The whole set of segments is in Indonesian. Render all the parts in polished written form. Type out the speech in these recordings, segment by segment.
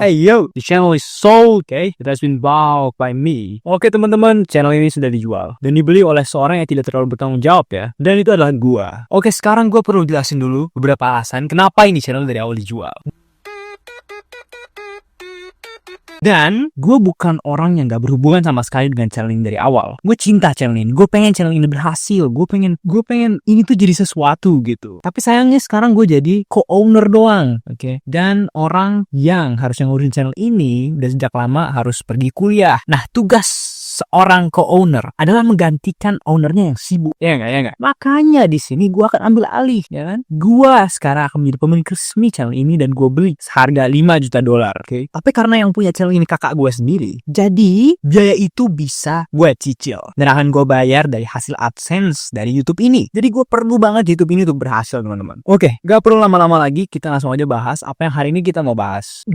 Hey yo, the channel is sold, okay? It has been bought by me. Oke teman-teman, channel ini sudah dijual dan dibeli oleh seorang yang tidak terlalu bertanggung jawab ya. Dan itu adalah gua. Oke, sekarang gua perlu jelasin dulu beberapa alasan kenapa ini channel dari awal dijual. Dan gue bukan orang yang gak berhubungan sama sekali dengan channel ini dari awal. Gue cinta channel ini. Gue pengen channel ini berhasil. Gue pengen ini tuh jadi sesuatu gitu. Tapi sayangnya sekarang gue jadi co-owner doang. Oke. Dan orang yang harusnya ngurusin channel ini udah sejak lama harus pergi kuliah. Nah, tugas seorang co-owner adalah menggantikan ownernya yang sibuk. Ya nggak? Makanya di sini gue akan ambil alih, ya kan? Gue sekarang akan menjadi pemilik resmi channel ini dan gue beli seharga $5 juta. Oke? Tapi karena yang punya channel ini kakak gue sendiri, jadi biaya itu bisa gue cicil dan akan gue bayar dari hasil AdSense dari YouTube ini. Jadi gue perlu banget YouTube ini untuk berhasil, teman-teman. Oke, gak perlu lama-lama lagi, kita langsung aja bahas apa yang hari ini kita mau bahas.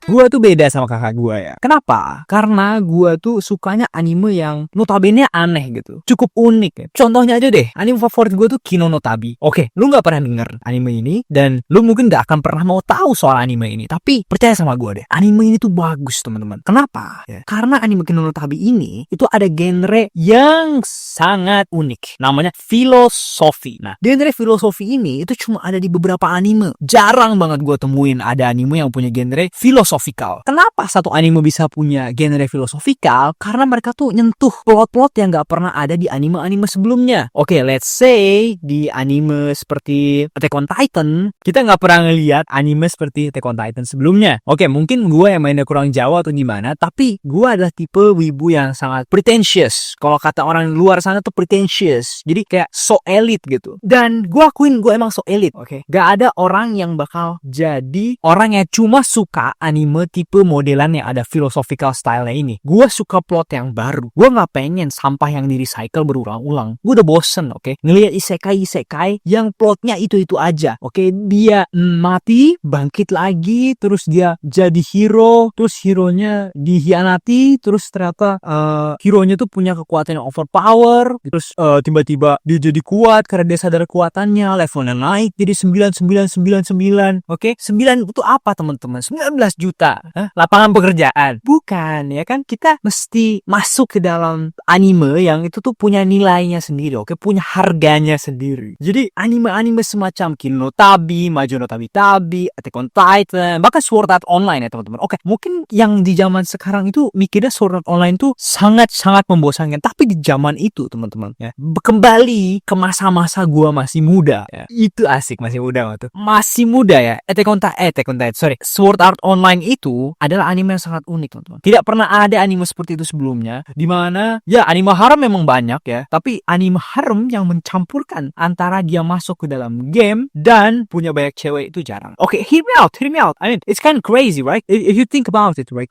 Gue tuh beda sama kakak gue ya. Kenapa? Karena gue tuh sukanya anime yang notabene aneh gitu. Cukup unik ya. Contohnya aja deh, anime favorit gue tuh Kino no Tabi. Oke, lu gak pernah denger anime ini dan lu mungkin gak akan pernah mau tahu soal anime ini. Tapi percaya sama gue deh, anime ini tuh bagus teman-teman. Kenapa? Ya. Karena anime Kino no Tabi ini itu ada genre yang sangat unik. Namanya filosofi. Nah, genre filosofi ini itu cuma ada di beberapa anime. Jarang banget gue temuin ada anime yang punya genre filosofikal. Kenapa satu anime bisa punya genre filosofikal? Karena mereka tuh nyentuh plot-plot yang gak pernah ada di anime-anime sebelumnya. Oke, let's say di anime seperti Attack on Titan, kita gak pernah ngeliat anime seperti Attack on Titan sebelumnya. Oke, mungkin gue yang mainnya kurang Jawa atau gimana, tapi gue adalah tipe wibu yang sangat pretentious. Kalau kata orang luar sana tuh pretentious. Jadi kayak so elite gitu. Dan gue akuin gue emang so elite. Oke, gak ada orang yang bakal jadi orang yang cuma suka anime tipe modelan yang ada philosophical style-nya ini. Gue suka plot yang baru. Gue gak pengen sampah yang di-recycle berulang-ulang. Gue udah bosen, oke? Ngelihat isekai yang plotnya itu-itu aja. Oke, dia mati, bangkit lagi, terus dia jadi hero, terus hero-nya dihianati, terus ternyata hero-nya tuh punya kekuatan yang overpower, terus tiba-tiba dia jadi kuat karena dia sadar kekuatannya, levelnya naik jadi 9999. Oke, 9 itu apa teman-teman? 19 juta. Lapangan pekerjaan. Bukan, ya kan? Kita mesti masuk ke dalam anime yang itu tuh punya nilainya sendiri, oke? Punya harganya sendiri. Jadi, anime-anime semacam Kino no Tabi, Majo no Tabi, Attack on Titan, bahkan Sword Art Online ya, teman-teman. Oke, mungkin yang di zaman sekarang itu mikirnya Sword Art Online tuh sangat-sangat membosankan. Tapi di zaman itu, teman-teman, ya, kembali ke masa-masa gua masih muda, ya. Itu asik, masih muda tuh. Masih muda ya. Attack on Titan, sorry. Sword Art Online itu adalah anime yang sangat unik, teman-teman. Tidak pernah ada anime seperti itu sebelumnya, dimana ya anime harem memang banyak ya, tapi anime harem yang mencampurkan antara dia masuk ke dalam game dan punya banyak cewek itu jarang. Oke, hear me out. I mean, it's kind of crazy, right? If you think about it, right?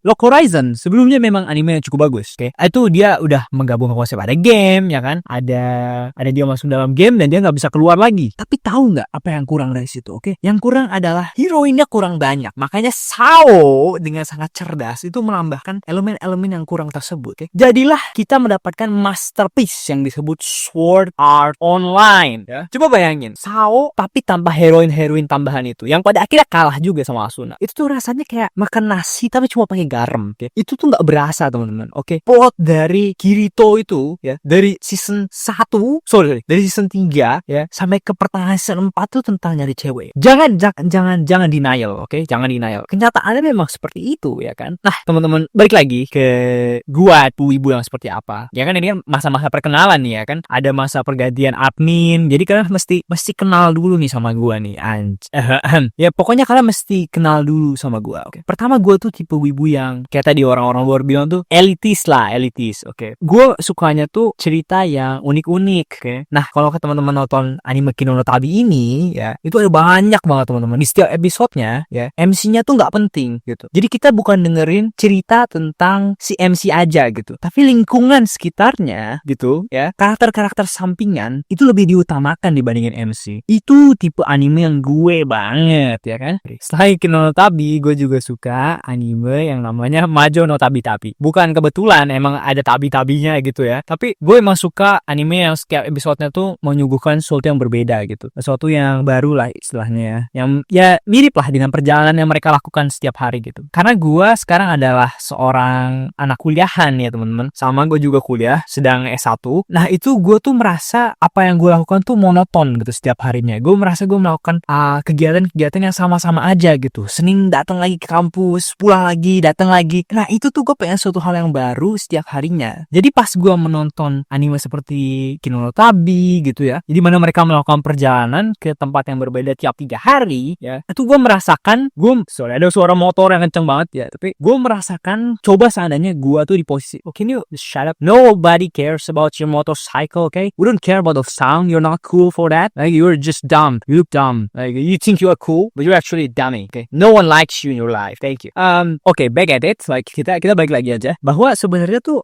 Log Horizon sebelumnya memang anime yang cukup bagus, oke? Itu dia udah menggabungkan konsep ada game, ya kan? Ada dia masuk dalam game dan dia nggak bisa keluar lagi. Tapi tahu nggak apa yang kurang dari situ, oke? Yang kurang adalah heroinnya kurang banyak, makanya Sao dengan sangat cerdas itu menambahkan elemen-elemen yang kurang tersebut. Okay? Jadilah kita mendapatkan masterpiece yang disebut Sword Art Online. Ya? Coba bayangin, Sao tapi tanpa heroin tambahan itu, yang pada akhirnya kalah juga sama Asuna. Itu tuh rasanya kayak makan nasi tapi cuma pakai garam. Okay? Itu tuh nggak berasa, teman-teman. Oke, plot dari Kirito itu, ya, dari season 1, dari season 3 ya sampai ke pertengahan season 4 tuh tentang nyari cewek. Jangan denial, oke? Jangan denial. Kenyataannya memang seperti itu, ya kan? Nah, teman-teman, balik lagi ke gua ibu yang seperti apa. Ya kan, ini kan masa-masa perkenalan nih, ya kan? Ada masa pergantian admin. Jadi kalian mesti kenal dulu nih sama gua nih. Ya, pokoknya kalian mesti kenal dulu sama gua, oke? Pertama, gua tuh tipe wibu yang kayak tadi orang-orang luar bilang tuh elitis, oke? Gua sukanya tuh cerita yang unik-unik, oke? Nah, kalau ke teman-teman nonton anime Kino no Tabi ini, ya, itu ada banyak banget, teman-teman. Di setiap episodenya, ya, MC-nya tuh nggak nggak penting gitu. Jadi kita bukan dengerin cerita tentang si MC aja gitu, tapi lingkungan sekitarnya gitu ya, karakter-karakter sampingan itu lebih diutamakan dibandingin MC. Itu tipe anime yang gue banget ya kan. Selain Kino no Tabi, gue juga suka anime yang namanya Majo no Tabi-Tabi. Bukan kebetulan emang ada tabi-tabinya gitu ya, tapi gue emang suka anime yang setiap episodenya tuh menyuguhkan sesuatu yang berbeda gitu, sesuatu yang baru lah istilahnya ya, yang ya mirip lah dengan perjalanan yang mereka lakukan setiap hari gitu. Karena gue sekarang adalah seorang anak kuliahan ya teman-teman, sama gue juga kuliah sedang S1. Nah itu gue tuh merasa apa yang gue lakukan tuh monoton gitu setiap harinya. Gue merasa gue melakukan kegiatan-kegiatan yang sama-sama aja gitu. Senin datang lagi ke kampus, pulang lagi, datang lagi. Nah itu tuh gue pengen suatu hal yang baru setiap harinya. Jadi pas gue menonton anime seperti Kino no Tabi gitu ya, di mana mereka melakukan perjalanan ke tempat yang berbeda tiap 3 hari ya, itu gue merasakan, sorry ada suara motor yang kenceng banget ya, tapi gue merasakan coba seandainya gue tuh di posisi, can you shut up, nobody cares about your motorcycle, okay, we don't care about the sound, you're not cool for that, like you're just dumb, you look dumb, like you think you are cool but you're actually a dummy, okay, no one likes you in your life, thank you. Okay, back at it, like kita balik lagi aja, bahwa sebenarnya tuh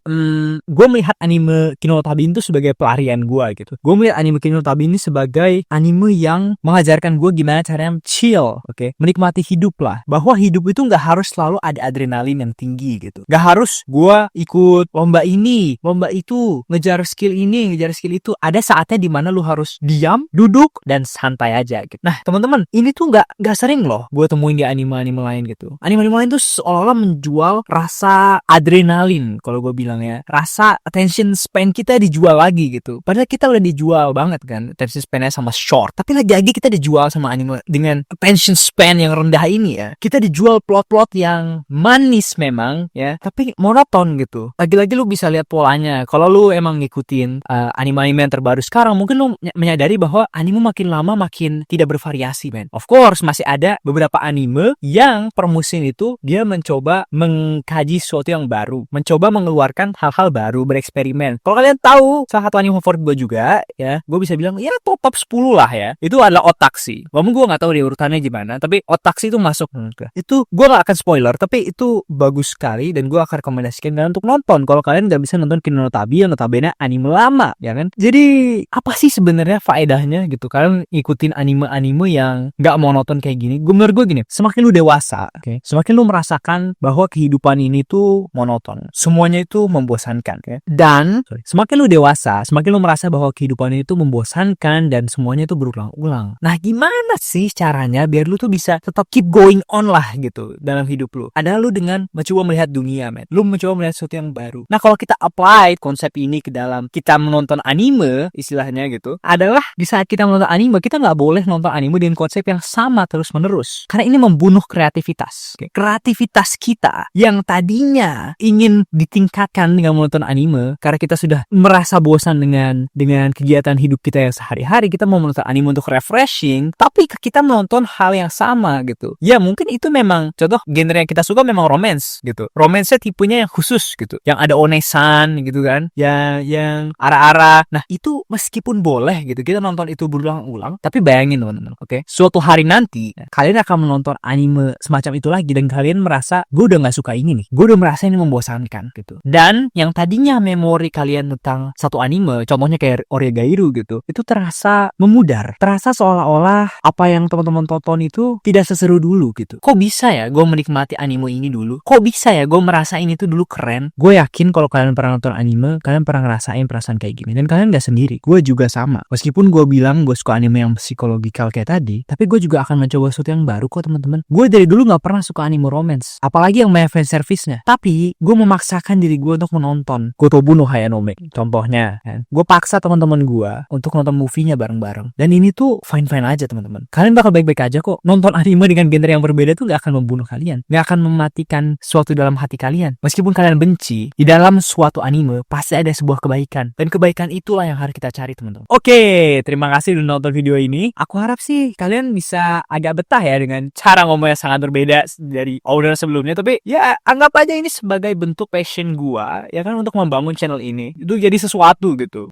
gue melihat anime Kino no Tabi itu sebagai pelarian gue gitu. Gue melihat anime Kino no Tabi ini sebagai anime yang mengajarkan gue gimana caranya chill, oke, menikmati hidup lah. Bahwa hidup itu nggak harus selalu ada adrenalin yang tinggi gitu. Nggak harus gue ikut lomba ini, lomba itu, ngejar skill ini, ngejar skill itu. Ada saatnya dimana lu harus diam, duduk, dan santai aja gitu. Nah teman-teman, ini tuh nggak sering loh gue temuin di anime-anime lain gitu. Anime-anime lain tuh seolah-olah menjual rasa adrenalin, kalau gue bilang ya, rasa attention span kita dijual lagi gitu. Padahal kita udah dijual banget kan attention span-nya sama short, tapi lagi-lagi kita dijual sama anime dengan attention span yang rendah ini ya. Kita dijual plot-plot yang manis memang ya, tapi monoton gitu. Lagi-lagi lu bisa lihat polanya. Kalau lu emang ngikutin anime-anime yang terbaru sekarang, mungkin lu menyadari bahwa anime makin lama makin tidak bervariasi, man. Of course masih ada beberapa anime yang per musim itu dia mencoba mengkaji sesuatu yang baru, mencoba mengeluarkan hal-hal baru, bereksperimen. Kalau kalian tahu salah satu anime favorit gue juga ya, gue bisa bilang ya top 10 lah ya, itu adalah Otaksi. Walaupun gue gak tahu di urutannya gimana, tapi Otaksi itu masuk. Itu gue gak akan spoiler, tapi itu bagus sekali dan gue akan rekomendasikan kalian untuk nonton kalau kalian gak bisa nonton Kino no Tabi yang notabene anime lama ya kan. Jadi apa sih sebenarnya faedahnya gitu kalian ikutin anime-anime yang gak monoton kayak gini? Menurut gue gini, semakin lu dewasa, semakin lu merasakan bahwa kehidupan ini tuh monoton, semuanya itu membosankan, dan semakin lu dewasa, semakin lu merasa bahwa kehidupan itu membosankan dan semuanya itu berulang-ulang. Nah gimana sih caranya biar lu tuh bisa tetap keep going on lah gitu dalam hidup lu? Adalah lu dengan mencoba melihat dunia, men. Lu mencoba melihat sesuatu yang baru. Nah kalau kita apply konsep ini ke dalam kita menonton anime istilahnya gitu, adalah di saat kita menonton anime, kita nggak boleh nonton anime dengan konsep yang sama terus menerus, karena ini membunuh kreativitas. Kreativitas kita yang tadinya ingin ditingkatkan dengan menonton anime, karena kita sudah merasa bosan dengan kegiatan hidup kita yang sehari-hari, kita mau menonton anime untuk refreshing, tapi kita menonton hal yang sama gitu. Ya mungkin itu memang contoh genre yang kita suka memang romance gitu. Romance-nya tipenya yang khusus gitu, yang ada onesan gitu kan, yang ara-ara. Nah itu meskipun boleh gitu kita nonton itu berulang-ulang, tapi bayangin teman-teman, suatu hari nanti kalian akan menonton anime semacam itu lagi dan kalian merasa gue udah gak suka ini nih, gue udah merasa ini membosankan gitu. Dan yang tadinya memori kalian tentang satu anime, contohnya kayak Oregairu gitu, itu terasa memudar, terasa seolah-olah apa yang teman-teman tonton itu tidak seseru dulu gitu. Kok bisa ya gue menikmati anime ini dulu? Kok bisa ya gue merasa ini tuh dulu keren? Gue yakin kalau kalian pernah nonton anime, kalian pernah ngerasain perasaan kayak gini, dan kalian gak sendiri. Gue juga sama. Meskipun gue bilang gue suka anime yang psikologikal kayak tadi, tapi gue juga akan mencoba sesuatu yang baru kok teman-teman. Gue dari dulu gak pernah suka anime romance, apalagi yang main fan service-nya. Tapi gue memaksakan diri gue untuk menonton Gotobu no Hayanome contohnya kan. Gue paksa teman-teman gue untuk nonton movie-nya bareng-bareng, dan ini tuh fine-fine aja teman-teman. Kalian bakal baik-baik aja kok. Nonton anime dengan genre yang berbeda tuh gak akan membunuh kalian, gak akan mematikan suatu dalam hati kalian. Meskipun kalian benci, di dalam suatu anime pasti ada sebuah kebaikan, dan kebaikan itulah yang harus kita cari teman-teman. Oke, terima kasih udah nonton video ini. Aku harap sih kalian bisa agak betah ya dengan cara ngomongnya sangat berbeda dari owner sebelumnya, tapi ya anggap aja ini sebagai bentuk passion gua ya kan, untuk membangun channel ini itu jadi sesuatu gitu.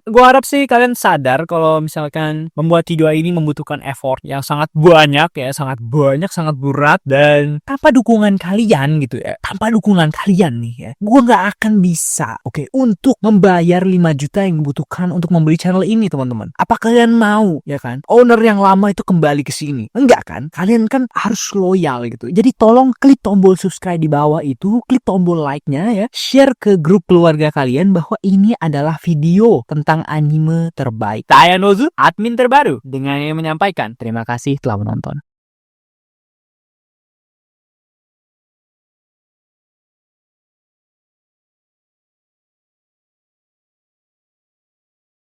Gua harap sih kalian sadar kalau misalkan membuat video ini membutuhkan effort yang sangat banyak ya, sangat berat, dan tanpa dukungan kalian gitu ya, tanpa dukungan kalian nih ya, gue nggak akan bisa, oke, untuk membayar 5 juta yang dibutuhkan untuk membeli channel ini, teman-teman. Apa kalian mau, ya kan, owner yang lama itu kembali ke sini? Enggak kan? Kalian kan harus loyal gitu. Jadi tolong klik tombol subscribe di bawah itu, klik tombol like-nya ya, share ke grup keluarga kalian bahwa ini adalah video tentang anime terbaik. Saya Nozu, admin terbaru, dengan yang menyampaikan terima kasih telah menonton.